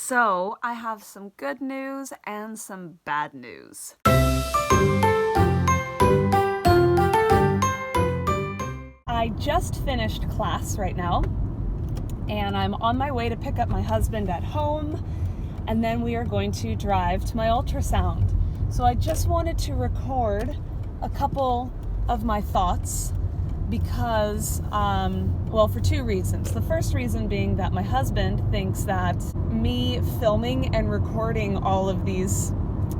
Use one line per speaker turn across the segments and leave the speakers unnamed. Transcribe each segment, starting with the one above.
So, I have some good news and some bad news. I just finished class right now, and I'm on my way to pick up my husband at home, and then we are going to drive to my ultrasound. So I just wanted to record a couple of my thoughts because, for two reasons. The first reason being that my husband thinks that me filming and recording all of these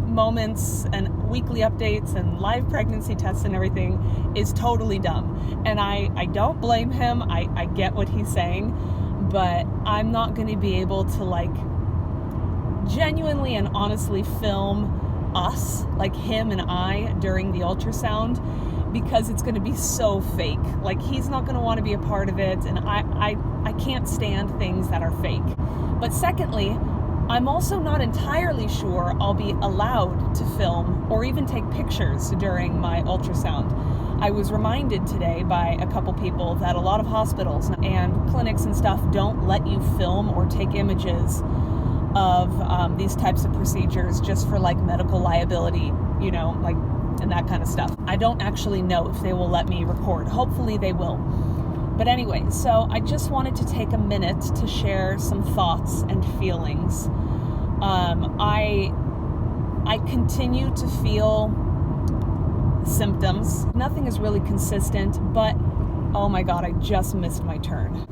moments and weekly updates and live pregnancy tests and everything is totally dumb. And I don't blame him. I get what he's saying, but I'm not going to be able to genuinely and honestly film us, him and I, during the ultrasound, because it's going to be so fake. He's not going to want to be a part of it, and I can't stand things that are fake. But secondly, I'm also not entirely sure I'll be allowed to film or even take pictures during my ultrasound. I was reminded today by a couple people that a lot of hospitals and clinics and stuff don't let you film or take images of these types of procedures just for medical liability, and that kind of stuff. I don't actually know if they will let me record. Hopefully they will. But anyway, so I just wanted to take a minute to share some thoughts and feelings. I continue to feel symptoms. Nothing is really consistent, but oh my God, I just missed my turn.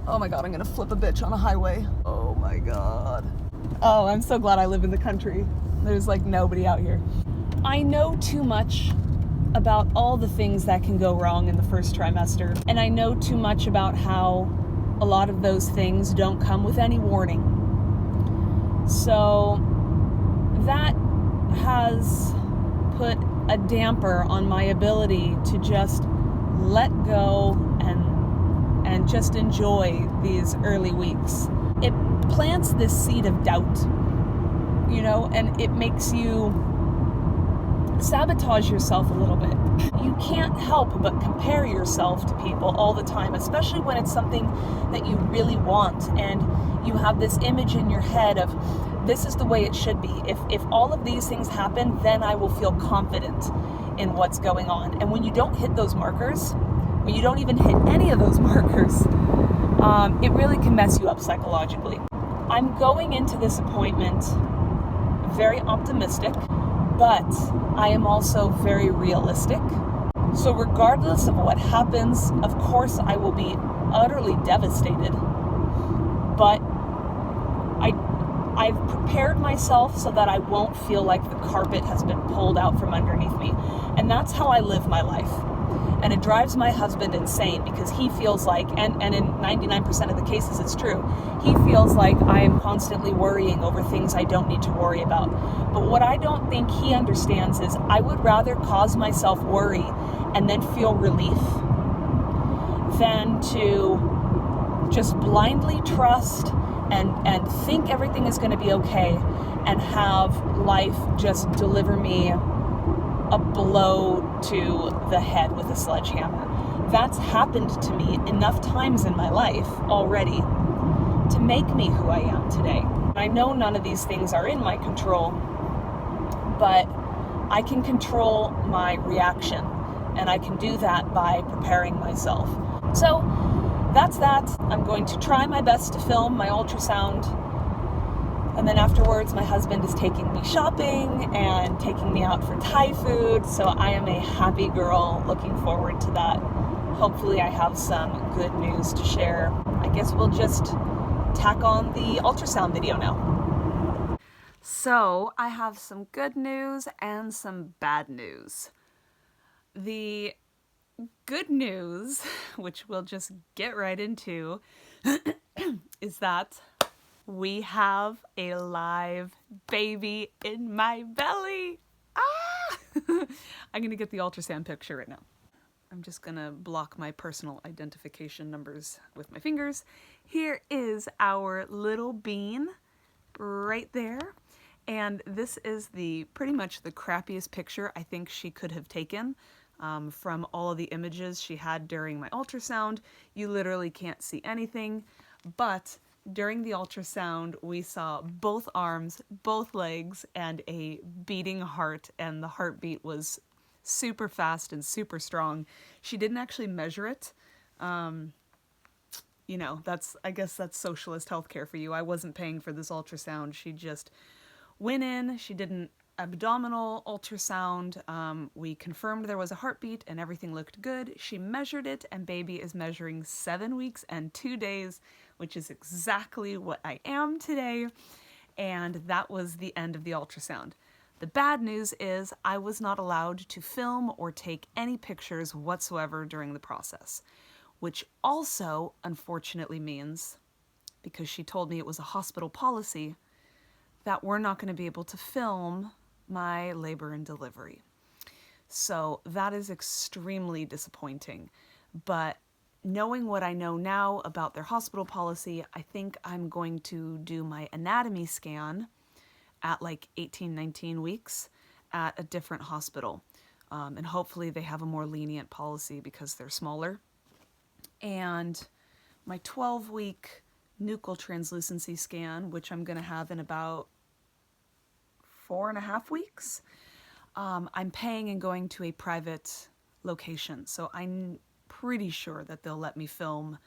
Oh my God, I'm gonna flip a bitch on a highway. Oh my God. Oh, I'm so glad I live in the country. There's nobody out here. I know too much about all the things that can go wrong in the first trimester, and I know too much about how a lot of those things don't come with any warning. So that has put a damper on my ability to just let go and just enjoy these early weeks. It plants this seed of doubt, and it makes you sabotage yourself a little bit. You can't help but compare yourself to people all the time, especially when it's something that you really want and you have this image in your head of this is the way it should be. If all of these things happen, then I will feel confident in what's going on. And when you don't hit those markers, when you don't even hit any of those markers, it really can mess you up psychologically. I'm going into this appointment very optimistic, but I am also very realistic. So regardless of what happens, of course I will be utterly devastated. But I've prepared myself so that I won't feel like the carpet has been pulled out from underneath me. And that's how I live my life. And it drives my husband insane because he feels like, and in 99% of the cases it's true, he feels like I am constantly worrying over things I don't need to worry about. But what I don't think he understands is I would rather cause myself worry and then feel relief than to just blindly trust and think everything is going to be okay and have life just deliver me a blow to the head with a sledgehammer. That's happened to me enough times in my life already to make me who I am today. I know none of these things are in my control, but I can control my reaction, and I can do that by preparing myself. So that's that. I'm going to try my best to film my ultrasound. And then afterwards, my husband is taking me shopping and taking me out for Thai food. So I am a happy girl looking forward to that. Hopefully I have some good news to share. I guess we'll just tack on the ultrasound video now. So I have some good news and some bad news. The good news, which we'll just get right into, is that we have a live baby in my belly. Ah! I'm going to get the ultrasound picture right now. I'm just going to block my personal identification numbers with my fingers. Here is our little bean right there. And this is pretty much the crappiest picture I think she could have taken. From all of the images she had during my ultrasound. You literally can't see anything, but During the ultrasound, we saw both arms, both legs, and a beating heart, and the heartbeat was super fast and super strong. She didn't actually measure it. You know, I guess that's socialist healthcare for you. I wasn't paying for this ultrasound. She just went in, she did an abdominal ultrasound. We confirmed there was a heartbeat and everything looked good. She measured it, and baby is measuring 7 weeks and 2 days, which is exactly what I am today. And that was the end of the ultrasound. The bad news is I was not allowed to film or take any pictures whatsoever during the process, which also unfortunately means, because she told me it was a hospital policy, that we're not going to be able to film my labor and delivery. So that is extremely disappointing. But knowing what I know now about their hospital policy, I think I'm going to do my anatomy scan at like 18, 19 weeks at a different hospital. And hopefully they have a more lenient policy because they're smaller. And my 12-week nuchal translucency scan, which I'm going to have in about 4.5 weeks, I'm paying and going to a private location. So I'm pretty sure that they'll let me film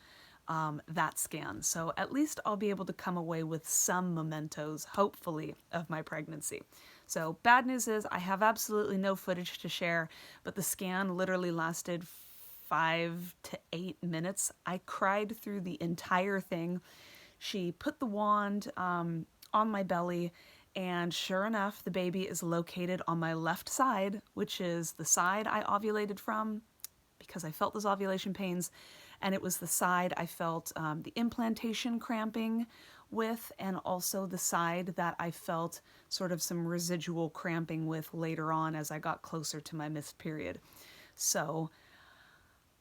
that scan. So at least I'll be able to come away with some mementos, hopefully, of my pregnancy. So bad news is I have absolutely no footage to share, but the scan literally lasted 5 to 8 minutes. I cried through the entire thing. She put the wand on my belly, and sure enough, the baby is located on my left side, which is the side I ovulated from because I felt those ovulation pains. And it was the side I felt the implantation cramping with, and also the side that I felt sort of some residual cramping with later on as I got closer to my missed period. So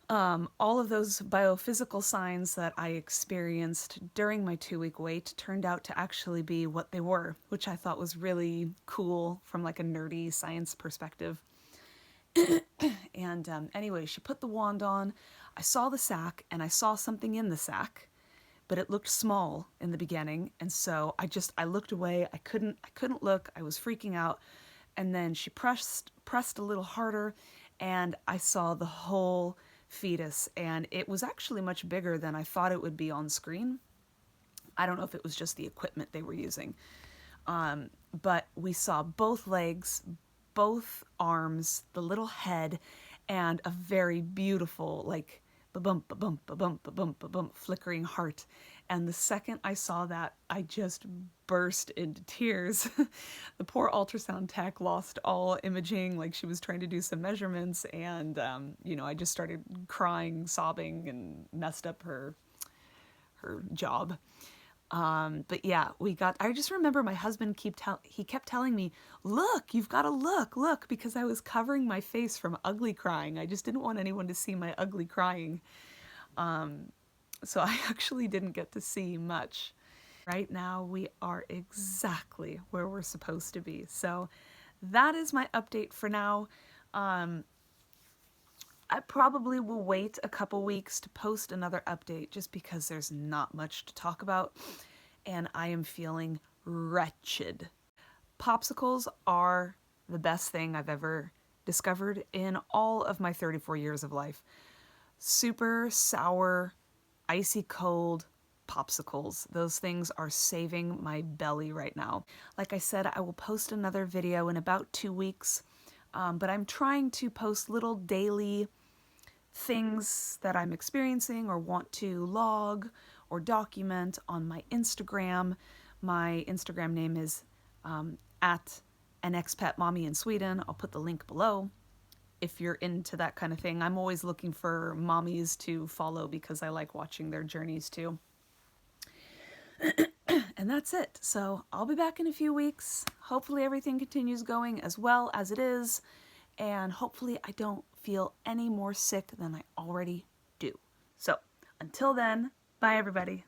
all of those biophysical signs that I experienced during my 2-week wait turned out to actually be what they were, which I thought was really cool from like a nerdy science perspective. And anyway, she put the wand on. I saw the sac, and I saw something in the sac, but it looked small in the beginning, and so I looked away. I couldn't look. I was freaking out. And then she pressed a little harder, and I saw the whole fetus, and it was actually much bigger than I thought it would be on screen. I don't know if it was just the equipment they were using. But we saw both legs, both arms, the little head, and a very beautiful, like, ba-bump, ba-bump, ba-bump, ba-bump, ba-bump, flickering heart. And the second I saw that, I just burst into tears. The poor ultrasound tech lost all imaging, like she was trying to do some measurements, and, you know, I just started crying, sobbing, and messed up her job. But yeah, I just remember my husband he kept telling me, look, you've got to look, because I was covering my face from ugly crying. I just didn't want anyone to see my ugly crying. So I actually didn't get to see much. Right now, we are exactly where we're supposed to be. So that is my update for now. I probably will wait a couple weeks to post another update just because there's not much to talk about, and I am feeling wretched. Popsicles are the best thing I've ever discovered in all of my 34 years of life. Super sour, icy cold popsicles. Those things are saving my belly right now. Like I said, I will post another video in about 2 weeks, but I'm trying to post little daily things that I'm experiencing or want to log or document on my Instagram. My Instagram name is at an expat mommy in Sweden. I'll put the link below if you're into that kind of thing. I'm always looking for mommies to follow because I like watching their journeys too. And that's it. So I'll be back in a few weeks. Hopefully everything continues going as well as it is. And hopefully I don't feel any more sick than I already do. So until then, bye everybody.